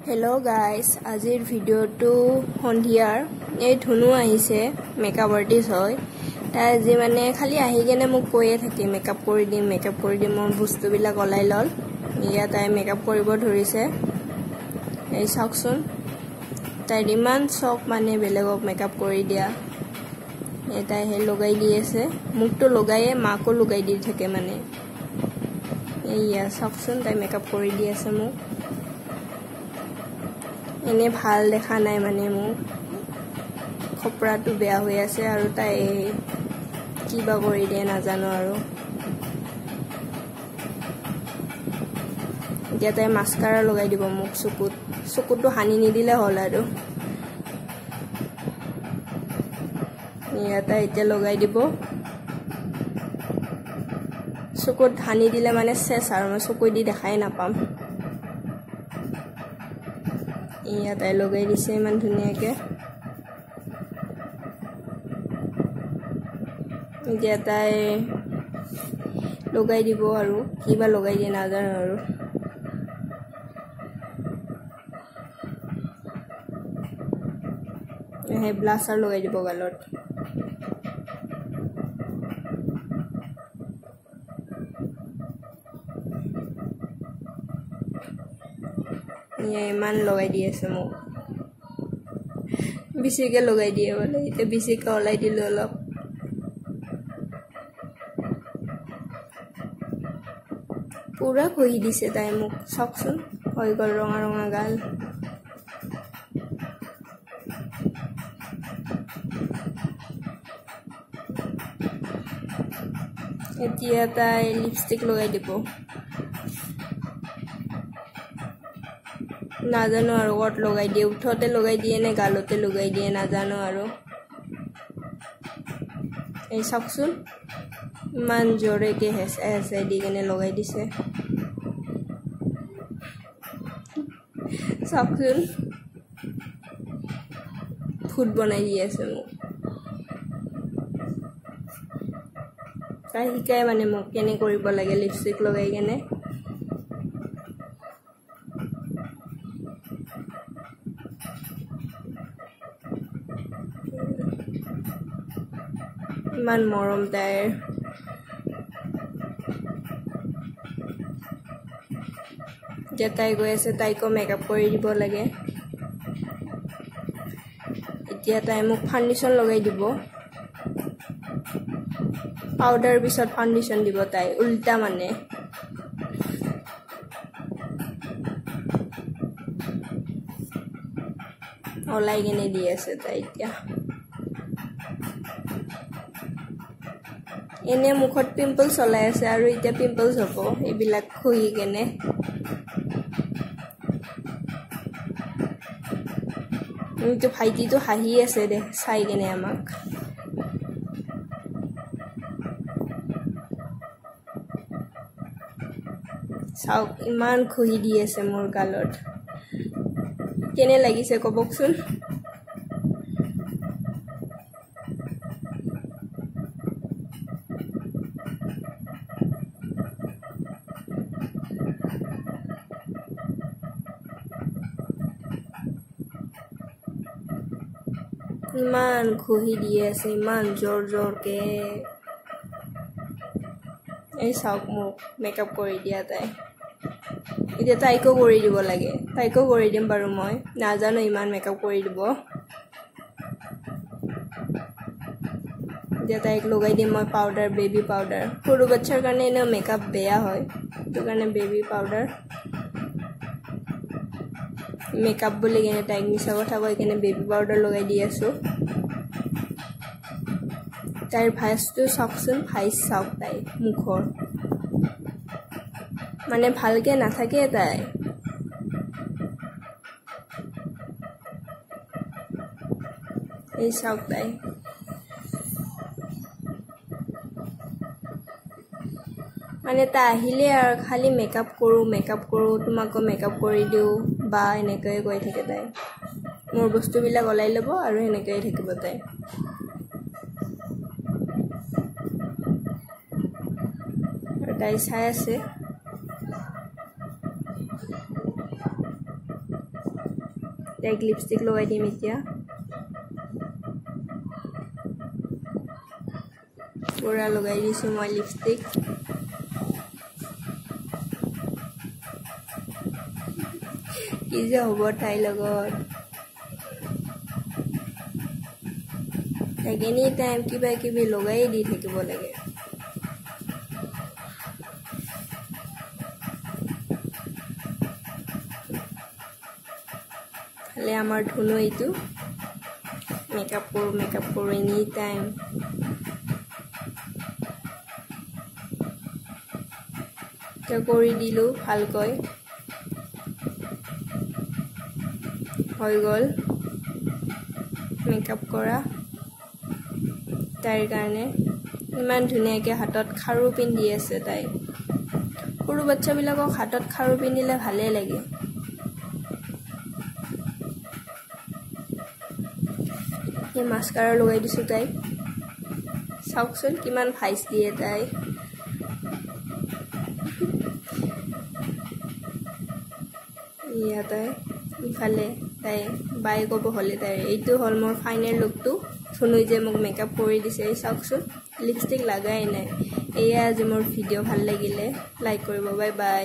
Hello guys, আজিৰ ভিডিওটো সন্ধিয়াৰ এই ধুনু আহিছে মেকআপ আৰ্টিষ্ট হয় তাই আজি মানে খালি আহি কেনে মোক কৈয়ে থাকে মেকআপ কৰি দিম মোৰ বস্তুবিলাক ওলাই লল ইয়া তাই মেকআপ কৰিব ধৰিছে এই চাওকচোন তাই ইমান শক মানে বেলেগক মেকআপ কৰি দিয়া এটাই হে লগাই দি আছে মুখটো লগায়ে মাকো লগাই দি থাকে মানে এইয়া চাওকচোন তাই মেকআপ কৰি দি আছে মোক এনে ভাল দেখা নাই মানে মোক খপৰাটো বেয়া হৈ আছে আৰু তাই কিবা কৰি দিয়ে নাজানো আৰু এতিয়া তাই মাস্কাৰা লগাই দিব মোক চকুটো হানি নিদিলে হ'ল আৰু ইয়াতে এতিয়া লগাই দিব চকুত হানি দিলে মানে চেছ আৰু মই চকু দি দেখাই নাপাম ইয়া তাই লগাই দিছে ইমান ধুনীয়াকে এতিয়া তাই লগাই দিব আৰু কিবা লগাই দিয়ে নাজানো আৰু হে ব্লাছাৰ লগাই দিব গালত ইমান লগাই দি আছে মোক বেছিকে লগাই দিয়ে বলে এতিয়া বেছিকে ওলাই দিলো অলপ পুৰা কহি দিছে তাই মোক চাওকচোন হৈ গ'ল ৰঙা ৰঙা গাল এতিয়া তাই লিপষ্টিক লগাই দিব নাজানো আৰু কত লগাই দিয়ে উঠতে লগাই দিয়ে নে গালতে লগাই দিয়ে নাজানো আৰু এই চাওকচোন ইমান জোৰেকে হেঁচাই দি কেনে লগাই দিছে চাওকচোন ফুট বনাই দি আছে মোক তাই শিকাই মানে মোক কেনে কৰিব লাগে লিপষ্টিক লগাই কেনে ইমান মৰম তাইৰ এতিয়া তাই গৈ আছে তাইকো মেকআপ কৰি দিব লাগে এতিয়া তাই মোক ফাউণ্ডেশ্যন লগাই দিব পাউডাৰ পিছত ফাউণ্ডেশ্যন দিব তাই উল্টা মানে ওলাই কেনে দি আছে তাই এতিয়া এনে মুখত পিম্পলছ ওলাই আছে আৰু এতিয়া পিম্পলছ হ'ব এইবিলাক খুহি কেনে তো ভাইটিটো হাঁহি আছে দে চাই কেনে আমাক চাওক ইমান খুহি দি আছে মোৰ গালত কেনে লাগিছে কবকচোন ইমান খুহি দি আছে ইমান জোৰকে এই চাওক মোক মেকআপ কৰি দিয়া তাই এতিয়া তাইকো কৰি দিব লাগে তাইকো কৰি দিম বাৰু মই নাজানো ইমান মেকআপ কৰি দিব এতিয়া তাইক লগাই দিম মই পাউডাৰ বেবী পাউডাৰ সৰু বাচ্চাৰ কাৰণে এনেও মেকআপ বেয়া হয় সেইটো কাৰণে বেবী পাউডাৰ মেকআপ বুলি কেনে তাইক মিছা কথা কৈ কেনে বেবী পাউডাৰ লগাই দি আছো তাইৰ ভাইচটো চাওকচোন ভাইচ চাওক তাই মুখৰ মানে ভালকে নাথাকে তাই এই চাওক তাই মানে তাই আহিলে আৰু খালি মেকআপ কৰোঁ তোমাকো মেকআপ কৰি দিওঁ বা এনেকৈ কৈ থাকে তাই মোৰ বস্তুবিলাক ওলাই ল'ব আৰু এনেকৈ থাকিব তাই আৰু তাই চাই আছে তাইক লিপষ্টিক লগাই দিম এতিয়া পুৰা লগাই দিছোঁ মই লিপষ্টিক কি যে হ'ব তাইৰ লগত তাইক এনি টাইম কিবা কিবি লগাই দি থাকিব লাগে খালি আমাৰ ধুনু এইটো মেকআপ কৰোঁ এনি টাইম কৰি দিলোঁ ভালকৈ হৈ গ'ল মেকআপ কৰা তাইৰ কাৰণে ইমান ধুনীয়াকৈ হাতত খাৰু পিন্ধি আছে তাই সৰু বাচ্চাবিলাকক হাতত খাৰু পিন্ধিলে ভালেই লাগে এই মাস্কাৰা লগাই দিছোঁ তাইক চাওকচোন কিমান ভাইচ দিয়ে তাই ইয়াতে ইফালে তাই বাই ক'ব হ'লে তাইৰ এইটো হ'ল মোৰ ফাইনেল লুকটো ধুনুই যে মোক মেকআপ কৰি দিছে চাওকচোন লিপষ্টিক লগাই নাই এয়া আজি মোৰ ভিডিঅ' ভাল লাগিলে লাইক কৰিব বাই বাই